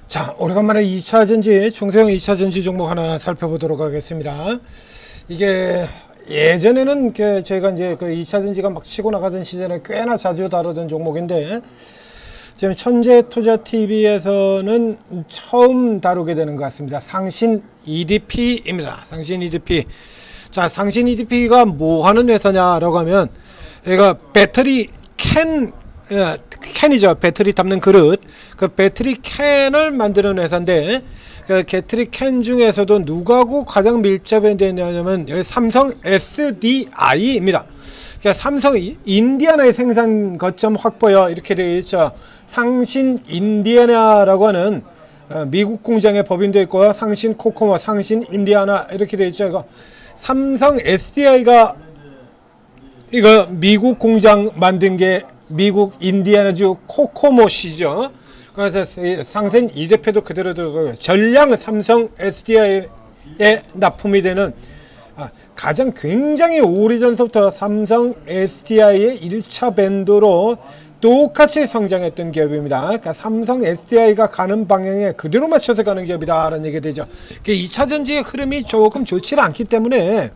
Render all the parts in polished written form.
자, 오래간만에 2차전지, 중소형 2차전지 종목 하나 살펴보도록 하겠습니다. 이게 예전에는 저희가 이제 그 2차전지가 막 치고 나가던 시절에 꽤나 자주 다루던 종목인데, 지금 천재투자TV에서는 처음 다루게 되는 것 같습니다. 상신 EDP입니다. 상신 EDP. 자, 상신 EDP가 뭐 하는 회사냐라고 하면, 얘가 배터리 캔이죠. 배터리 담는 그릇. 그 배터리 캔을 만드는 회사인데, 그 배터리 캔 중에서도 누구하고 가장 밀접이 되냐면 여기 삼성 SDI입니다. 그러니까 삼성 인디애나의 생산 거점 확보요, 이렇게 되어 있죠. 상신 인디애나라고 하는 미국 공장에 법인되어 있고요. 상신 코코모, 상신 인디애나 이렇게 되어 있죠. 이거 삼성 SDI가 이거 미국 공장 만든 게 미국 인디애나주 코코모시죠. 그래서 상생 이대표도 그대로 들어가고요. 전량 삼성 SDI에 납품이 되는 가장 굉장히 오래전부터 삼성 SDI의 1차 밴드로 똑같이 성장했던 기업입니다. 그러니까 삼성 SDI가 가는 방향에 그대로 맞춰서 가는 기업이다 라는 얘기가 되죠. 2차전지의 흐름이 조금 좋지 않기 때문에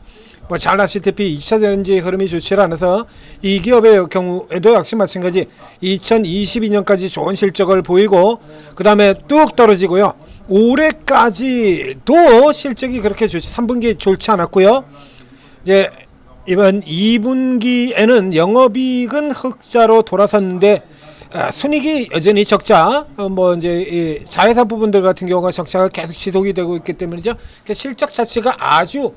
뭐 잘 아시다시피 2차전지 흐름이 좋지 않아서 이 기업의 경우에도 역시 마찬가지 2022년까지 좋은 실적을 보이고 그 다음에 뚝 떨어지고요. 올해까지도 실적이 그렇게 좋지 3분기 좋지 않았고요. 이제 이번 2분기에는 영업이익은 흑자로 돌아섰는데 순이익이 여전히 적자, 뭐 이제 이 자회사 부분들 같은 경우가 적자가 계속 지속이 되고 있기 때문이죠. 그러니까 실적 자체가 아주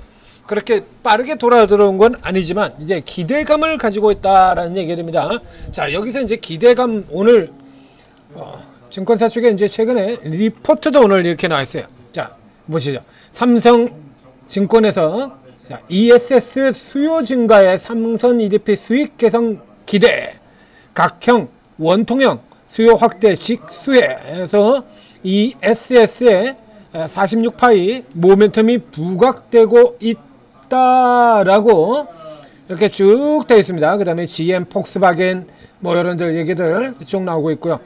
그렇게 빠르게 돌아들어온 건 아니지만 이제 기대감을 가지고 있다라는 얘기가 됩니다. 자, 여기서 이제 기대감 오늘 증권사 쪽에 이제 최근에 리포트도 오늘 이렇게 나와 있어요. 자, 보시죠. 삼성증권에서 자, ESS 수요 증가에 삼성 EDP 수익 개선 기대, 각형 원통형 수요 확대 직수해에서 ESS의 46파이 모멘텀이 부각되고 있다라고 이렇게 쭉 되어 있습니다. 그 다음에 GM, 폭스바겐 뭐 이런들 얘기들 쭉 나오고 있고요.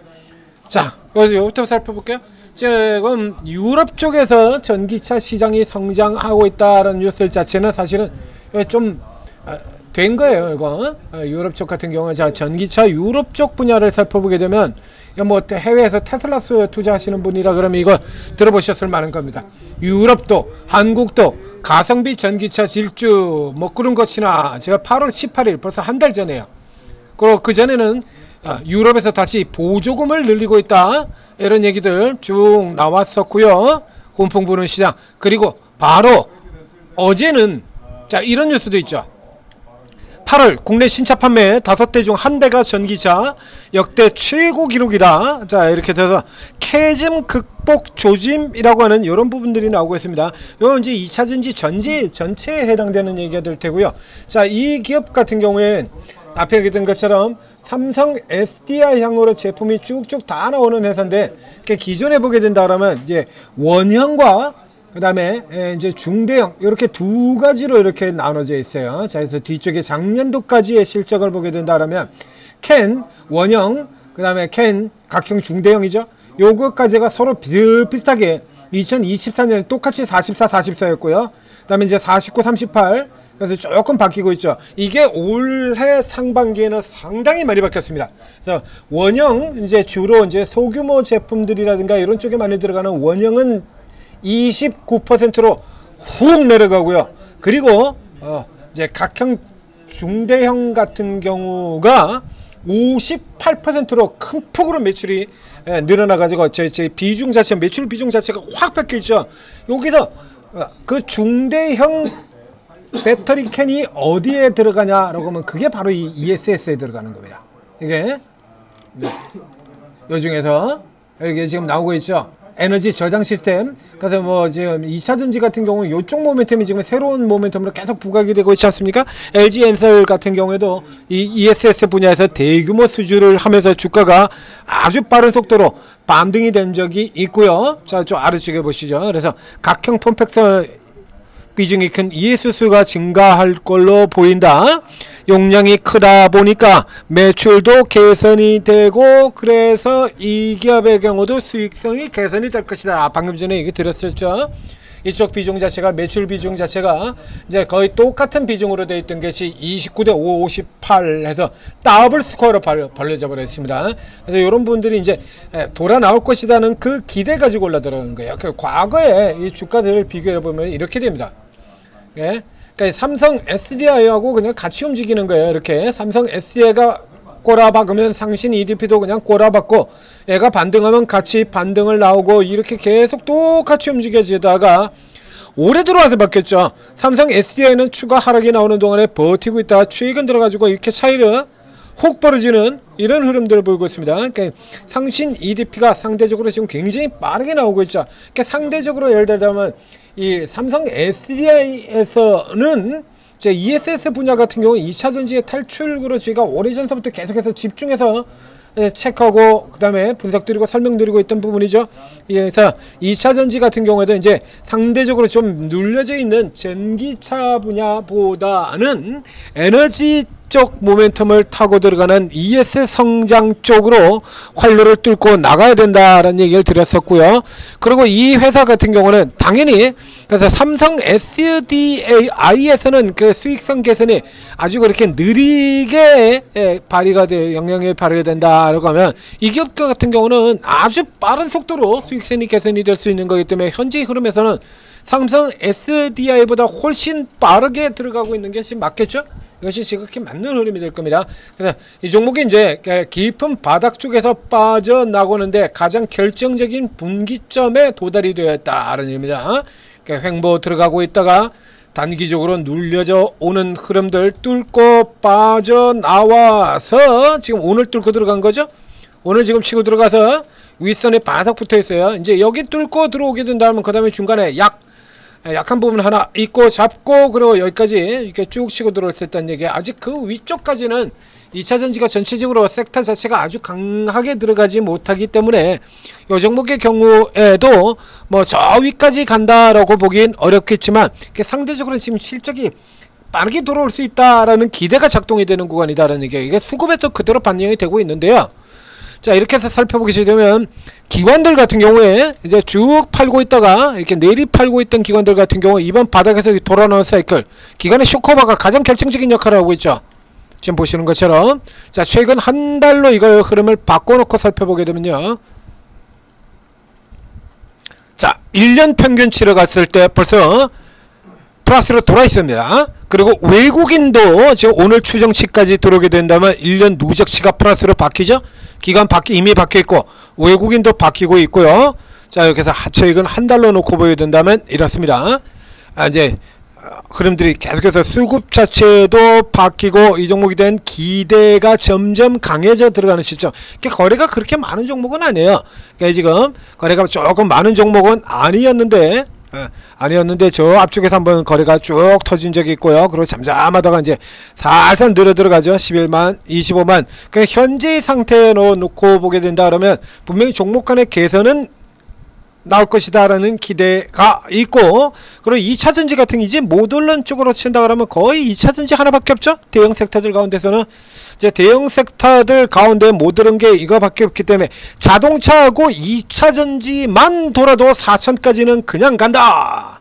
자, 여기부터 살펴볼게요. 지금 유럽 쪽에서 전기차 시장이 성장하고 있다는 뉴스 자체는 사실은 좀 된 거예요. 이거 유럽 쪽 같은 경우는 자, 전기차 유럽 쪽 분야를 살펴보게 되면 뭐 해외에서 테슬라 투자하시는 분이라 그러면 이거 들어보셨을 만한 겁니다. 유럽도 한국도 가성비 전기차 질주 뭐 그런 것이나 제가 8월 18일 벌써 한 달 전에요. 그리고 그 전에는 유럽에서 다시 보조금을 늘리고 있다 이런 얘기들 쭉 나왔었고요. 훈풍 부는 시장. 그리고 바로 어제는 자, 이런 뉴스도 있죠. 8월 국내 신차 판매 5대 중 1대가 전기차 역대 최고 기록이다. 자, 이렇게 돼서 캐즘 극복 조짐이라고 하는 이런 부분들이 나오고 있습니다. 이건 이제 2차전지 전체에 해당되는 얘기가 될 테고요. 자, 이 기업 같은 경우엔 앞에 얘기했던 것처럼 삼성 SDI 향으로 제품이 쭉쭉 다 나오는 회사인데, 기존에 보게 된다 그러면 이제 원형과 그 다음에 이제 중대형 이렇게 두 가지로 이렇게 나눠져 있어요. 자, 그래서 뒤쪽에 작년도까지의 실적을 보게 된다면 캔 원형, 그 다음에 캔 각형 중대형이죠. 요거까지가 서로 비슷하게 2024년 똑같이 44, 44였고요. 그 다음에 이제 49, 38. 그래서 조금 바뀌고 있죠. 이게 올해 상반기에는 상당히 많이 바뀌었습니다. 그래서 원형 이제 주로 이제 소규모 제품들이라든가 이런 쪽에 많이 들어가는 원형은 29%로 훅 내려가고요. 그리고 이제 각형 중대형 같은 경우가 58%로 큰 폭으로 매출이 늘어나가지고 저희 비중 자체, 매출 비중 자체가 확 바뀌었죠. 여기서 그 중대형 배터리 캔이 어디에 들어가냐라고 하면 그게 바로 이 ESS에 들어가는 겁니다. 이게 요 중에서 여기 지금 나오고 있죠. 에너지 저장 시스템. 그래서 뭐 지금 2차전지 같은 경우는 이쪽 모멘텀이 지금 새로운 모멘텀으로 계속 부각이 되고 있지 않습니까? LG엔솔 같은 경우에도 이 ESS 분야에서 대규모 수주를 하면서 주가가 아주 빠른 속도로 반등이 된 적이 있고요. 자, 좀 아래쪽에 보시죠. 그래서 각형 폼팩터 비중이 큰 ES수가 증가할 걸로 보인다. 용량이 크다 보니까 매출도 개선이 되고 그래서 이 기업의 경우도 수익성이 개선이 될 것이다. 방금 전에 얘기 드렸었죠. 이쪽 비중 자체가 매출 비중 자체가 이제 거의 똑같은 비중으로 되어 있던 것이 29대 58 해서 더블 스코어로 벌려져 버렸습니다. 그래서 이런 분들이 이제 돌아 나올 것이라는 그 기대 가지고 올라들어가는 거예요. 그 과거에 이 주가들을 비교해 보면 이렇게 됩니다. 예? 그러니까 삼성 SDI하고 그냥 같이 움직이는 거예요. 이렇게 삼성 SDI가 꼬라박으면 상신 EDP도 그냥 꼬라박고 얘가 반등하면 같이 반등을 나오고 이렇게 계속 똑같이 움직여지다가 올해 들어와서 바뀌었죠. 삼성 SDI는 추가 하락이 나오는 동안에 버티고 있다가 최근 들어가지고 이렇게 차이를 혹 벌어지는 이런 흐름들을 보이고 있습니다. 그러니까 상신 EDP가 상대적으로 지금 굉장히 빠르게 나오고 있죠. 그러니까 상대적으로 예를 들자면 이 삼성 SDI에서는 제 ESS 분야 같은 경우 2차전지의 탈출구로 저희가 오래전서부터 계속해서 집중해서 체크하고 그 다음에 분석드리고 설명드리고 있던 부분이죠. 그래서 2차전지 같은 경우에도 이제 상대적으로 좀 눌려져 있는 전기차 분야보다는 에너지 쪽 모멘텀을 타고 들어가는 ES 성장 쪽으로 활로를 뚫고 나가야 된다라는 얘기를 드렸었고요. 그리고 이 회사 같은 경우는 당연히 그래서 삼성 SDI에서는 그 수익성 개선이 아주 그렇게 느리게 발휘가 돼 영향이 발휘가 된다라고 하면 이 기업 같은 경우는 아주 빠른 속도로 수익성이 개선이 될 수 있는 거기 때문에 현재 흐름에서는 삼성 SDI보다 훨씬 빠르게 들어가고 있는 것이 맞겠죠? 이것이 지극히 맞는 흐름이 될 겁니다. 그래서 이 종목이 이제 깊은 바닥 쪽에서 빠져나오는데 가장 결정적인 분기점에 도달이 되었다라는 얘기입니다. 횡보 들어가고 있다가 단기적으로 눌려져 오는 흐름들 뚫고 빠져나와서 지금 오늘 뚫고 들어간 거죠. 오늘 지금 치고 들어가서 윗선에 바삭 붙어 있어요. 이제 여기 뚫고 들어오게 된다면 그 다음에 중간에 약한 부분 하나 있고 잡고 그리고 여기까지 이렇게 쭉 치고 들어올 수 있다는 얘기. 아직 그 위쪽까지는 2차전지가 전체적으로 섹터 자체가 아주 강하게 들어가지 못하기 때문에 이 종목의 경우에도 뭐 저 위까지 간다라고 보긴 어렵겠지만 상대적으로 지금 실적이 빠르게 돌아올 수 있다라는 기대가 작동이 되는 구간이다라는 얘기예요. 이게 수급에도 그대로 반영이 되고 있는데요. 자, 이렇게 해서 살펴보게 되면 기관들 같은 경우에 이제 쭉 팔고 있다가 이렇게 내리 팔고 있던 기관들 같은 경우 이번 바닥에서 돌아 나온 사이클 기관의 쇼커버가 가장 결정적인 역할을 하고 있죠. 지금 보시는 것처럼 자, 최근 한 달로 이걸 흐름을 바꿔놓고 살펴보게 되면요. 자, 1년 평균치를 갔을 때 벌써 플러스로 돌아 있습니다. 그리고 외국인도 지금 오늘 추정치까지 들어오게 된다면 1년 누적치가 플러스로 바뀌죠. 기간 이미 바뀌어 있고 외국인도 바뀌고 있고요. 자, 이렇게 해서 하차익은 한 달로 놓고 보여야 된다면 이렇습니다. 이제 흐름들이 계속해서 수급 자체도 바뀌고 이 종목에 대한 기대가 점점 강해져 들어가는 시점. 거래가 그렇게 많은 종목은 아니에요. 그러니까 지금 거래가 조금 많은 종목은 아니었는데 저 앞쪽에서 한번 거래가 쭉 터진 적이 있고요. 그리고 잠잠하다가 이제 살살 늘어 들어가죠. 11만, 25만. 그 현재 상태로 놓고 보게 된다 그러면 분명히 종목 간의 개선은 나올 것이다 라는 기대가 있고, 그리고 2차전지 같은 이제 모듈런 쪽으로 친다 그러면 거의 2차전지 하나밖에 없죠. 대형 섹터들 가운데서는 이제 대형 섹터들 가운데 모듈런 게 이거밖에 없기 때문에 자동차하고 2차전지만 돌아도 4천까지는 그냥 간다.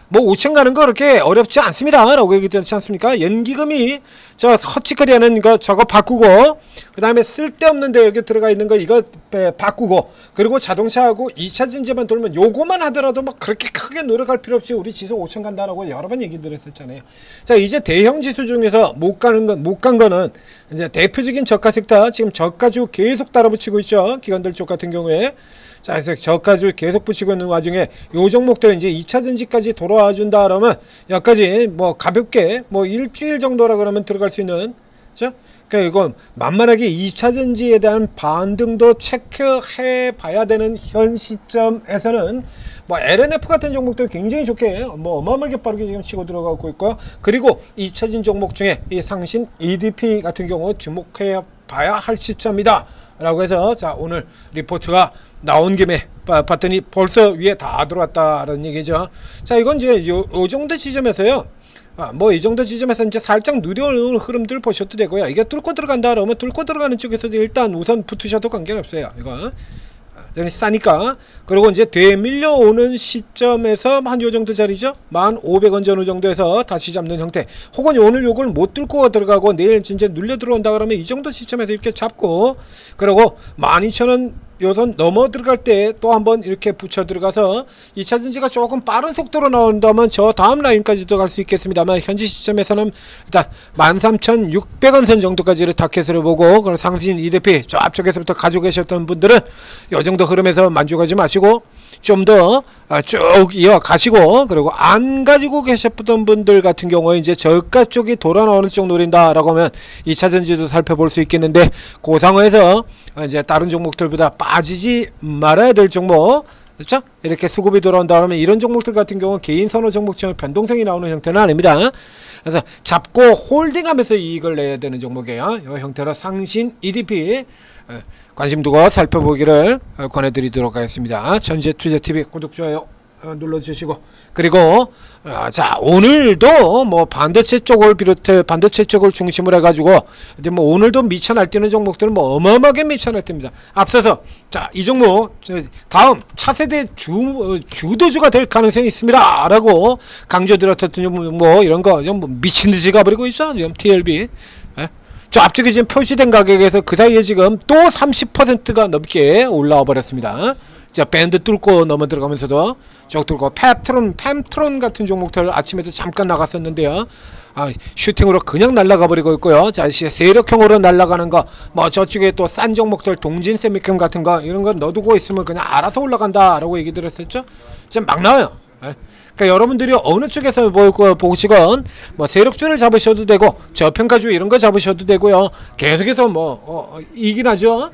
뭐 5천 가는 거 그렇게 어렵지 않습니다 라고 얘기되지 않습니까? 연기금이 저 헛짓거리하는 거 저거 바꾸고, 그 다음에 쓸데없는데 여기 들어가 있는 거 이거 바꾸고, 그리고 자동차하고 2차전지만 돌면 요거만 하더라도 막 그렇게 크게 노력할 필요 없이 우리 지수 5천 간다라고 여러 번 얘기 드렸었잖아요. 자, 이제 대형 지수 중에서 못 간 거는 이제 대표적인 저가 섹터, 지금 저가주 계속 따라붙이고 있죠. 기관들 쪽 같은 경우에. 자, 그래서 저가주를 계속 붙이고 있는 와중에 요 종목들은 이제 2차전지까지 돌아와 준다 그러면 여기까지 뭐 가볍게 뭐 일주일 정도라 그러면 들어갈 수 있는, 그렇죠? 그러니까 이건 만만하게 2차전지에 대한 반등도 체크해 봐야 되는 현 시점에서는 뭐 LNF 같은 종목들 굉장히 좋게 뭐 어마어마하게 빠르게 지금 치고 들어가고 있고요. 그리고 2차전 종목 중에 이 상신 EDP 같은 경우 주목해 봐야 할 시점이다 라고 해서 자, 오늘 리포트가 나온 김에 봤더니 벌써 위에 다 들어왔다라는 얘기죠. 자, 이건 이제 요 정도 지점에서요. 뭐 이 정도 지점에서 이제 살짝 누려오는 흐름들 보셔도 되고요. 이게 뚫고 들어간다 그러면 뚫고 들어가는 쪽에서 일단 우선 붙으셔도 관계는 없어요. 이거 싸니까. 그리고 이제 되밀려오는 시점에서 한 요 정도 자리죠. 1,500원 전후 정도에서 다시 잡는 형태. 혹은 오늘 요걸 못 뚫고 들어가고 내일 진짜 눌려 들어온다 그러면 이 정도 시점에서 이렇게 잡고, 그리고 12,000원 요선 넘어 들어갈 때 또 한번 이렇게 붙여 들어가서 2차 전지가 조금 빠른 속도로 나온다면 저 다음 라인까지도 갈 수 있겠습니다만, 현재 시점에서는 일단 13,600원 선 정도까지를 타켓으로 보고, 그리고 상신 EDP 저 앞쪽에서부터 가지고 계셨던 분들은 요 정도 흐름에서 만족하지 마시고 좀 더 쭉 이어가시고, 그리고 안 가지고 계셨던 분들 같은 경우에 이제 저가 쪽이 돌아 나오는 쪽 노린다 라고 하면 2차 전지도 살펴볼 수 있겠는데, 그 상황에서 이제 다른 종목들보다 빠지지 말아야 될 종목, 그렇죠? 이렇게 수급이 돌아온다 그러면 이런 종목들 같은 경우는 개인 선호 종목처럼 변동성이 나오는 형태는 아닙니다. 그래서 잡고 홀딩하면서 이익을 내야 되는 종목이에요. 이 형태로 상신 EDP 관심 두고 살펴보기를 권해드리도록 하겠습니다. 전재투자TV 구독, 좋아요 눌러주시고, 그리고 자, 오늘도 뭐 반도체 쪽을 비롯해 반도체 쪽을 중심으로 해가지고 이제 뭐 오늘도 미쳐 날뛰는 종목들은 뭐 어마어마하게 미쳐 날뜁니다. 앞서서 자, 이 종목 다음 차세대 주도주가 될 가능성이 있습니다 라고 강조드렸던 뭐 이런 거 뭐 미친듯이 가버리고 있어 지금 TLB. 저 앞쪽에 지금 표시된 가격에서 그 사이에 지금 또 30%가 넘게 올라와 버렸습니다. 자, 밴드 뚫고 넘어 들어가면서도 쭉 뚫고 팸트론 같은 종목들 아침에도 잠깐 나갔었는데요. 슈팅으로 그냥 날아가 버리고 있고요. 자, 세력형으로 날아가는 거, 뭐 저쪽에 또 싼 종목들 동진 세미캠 같은 거 이런 거 넣어두고 있으면 그냥 알아서 올라간다 라고 얘기 들었었죠. 지금 막 나와요. 그러니까 여러분들이 어느 쪽에서 보시건 뭐 세력주를 잡으셔도 되고 저평가주 이런 거 잡으셔도 되고요. 계속해서 뭐 이긴 하죠.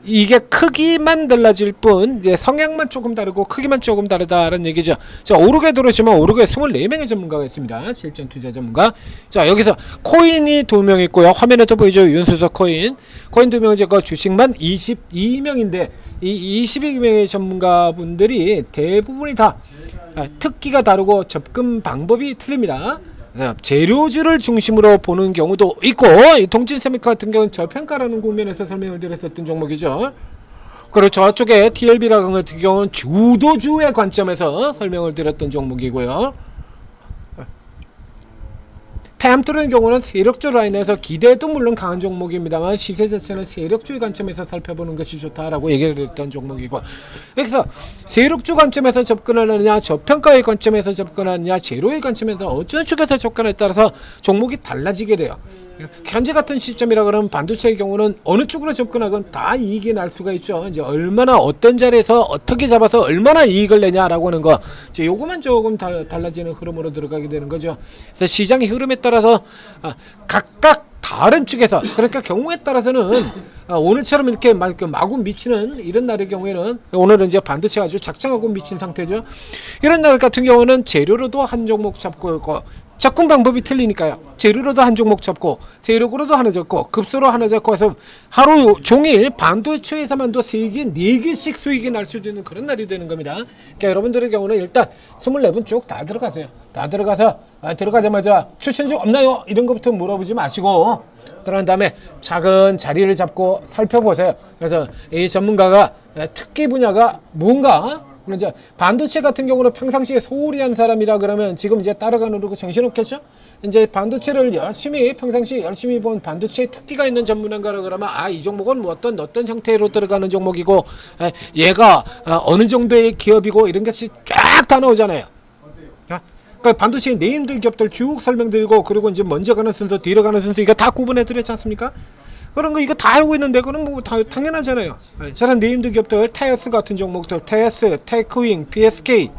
이게 크기만 달라질 뿐 이제 성향만 조금 다르고 크기만 조금 다르다라는 얘기죠. 자, 오르게 들어오시면 오르게 24명의 전문가가 있습니다. 실전 투자 전문가. 자, 여기서 코인이 2명 있고요. 화면에도 보이죠. 윤수석 코인 2명, 제거 주식만 22명인데 이 22명의 전문가분들이 대부분이 다 특기가 다르고 접근 방법이 틀립니다. 재료주를 중심으로 보는 경우도 있고, 이 동진세미카 같은 경우는 저평가라는 국면에서 설명을 드렸었던 종목이죠. 그리고 저쪽에 TLB라는 같은 경우는 주도주의 관점에서 설명을 드렸던 종목이고요. 팸트론의 경우는 세력주 라인에서 기대도 물론 강한 종목입니다만 시세 자체는 세력주의 관점에서 살펴보는 것이 좋다라고 얘기를 했던 종목이고, 그래서 세력주 관점에서 접근하느냐 저평가의 관점에서 접근하느냐 제로의 관점에서 어떤 쪽에서 접근에 따라서 종목이 달라지게 돼요. 현재 같은 시점이라 그러면 반도체의 경우는 어느 쪽으로 접근하건 다 이익이 날 수가 있죠. 이제 얼마나 어떤 자리에서 어떻게 잡아서 얼마나 이익을 내냐라고 하는 거, 이제 요거만 조금 달라지는 흐름으로 들어가게 되는 거죠. 그래서 시장의 흐름에 따라서 각각 다른 쪽에서, 그러니까 경우에 따라서는 오늘처럼 이렇게 마구 미치는 이런 날의 경우에는, 오늘은 이제 반도체가 아주 작정하고 미친 상태죠. 이런 날 같은 경우는 재료로도 한 종목 잡고 있고, 접근 방법이 틀리니까요. 재료로도 한 종목 잡고 세력으로도 하나 잡고 급소로 하나 잡고 해서 하루 종일 반도체에서만도 3개, 4개씩 수익이 날 수도 있는 그런 날이 되는 겁니다. 그러니까 여러분들의 경우는 일단 24분 쭉 다 들어가세요. 다 들어가서 들어가자마자 추천주 없나요? 이런 것부터 물어보지 마시고 그런 다음에 작은 자리를 잡고 살펴보세요. 그래서 이 전문가가 특기 분야가 뭔가, 이제 반도체 같은 경우는 평상시에 소홀히 한 사람이라 그러면 지금 이제 따라가는 거 정신없겠죠? 이제 반도체를 열심히 평상시에 열심히 본 반도체에 특기가 있는 전문가라 그러면 이 종목은 뭐 어떤 형태로 들어가는 종목이고 얘가 어느 정도의 기업이고 이런 것이 쫙 다 나오잖아요. 그러니까 반도체 네임드 기업들 쭉 설명드리고, 그리고 이제 먼저 가는 순서 뒤로 가는 순서 이거 다 구분해 드렸지 않습니까? 그런 거 이거 다 알고 있는데 그럼 뭐 당연하잖아요. 저런 네임드 기업들 타이어스 같은 종목들, 타이어스, 테크윙, PSK,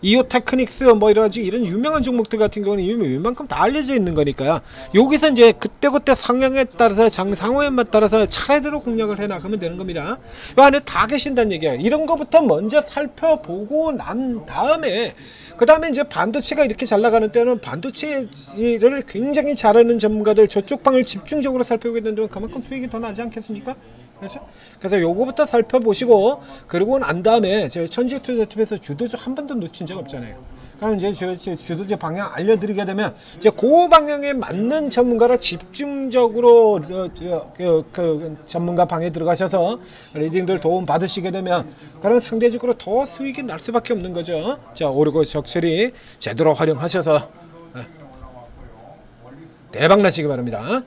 이오테크닉스 뭐 이런 유명한 종목들 같은 경우는 이미 웬만큼 다 알려져 있는 거니까요. 여기서 이제 그때그때 상황에 따라서 상황에 따라서 차례대로 공략을 해 나가면 되는 겁니다. 이 안에 다 계신다는 얘기예요. 이런 거부터 먼저 살펴보고 난 다음에 그 다음에 이제 반도체가 이렇게 잘 나가는 때는 반도체를 굉장히 잘하는 전문가들 저쪽 방을 집중적으로 살펴보게 된다면 그만큼 수익이 더 나지 않겠습니까? 그렇죠? 그래서 요거부터 살펴보시고 그러고 난 다음에 저희 천지투자팁에서 주도주 한 번도 놓친 적 없잖아요. 그럼 이제 주도주 방향 알려드리게 되면 이제 그 방향에 맞는 전문가라 집중적으로 그 전문가 방에 들어가셔서 리딩들 도움 받으시게 되면 그런 상대적으로 더 수익이 날 수밖에 없는 거죠. 자, 오르고 적절히 제대로 활용하셔서 대박 나시기 바랍니다.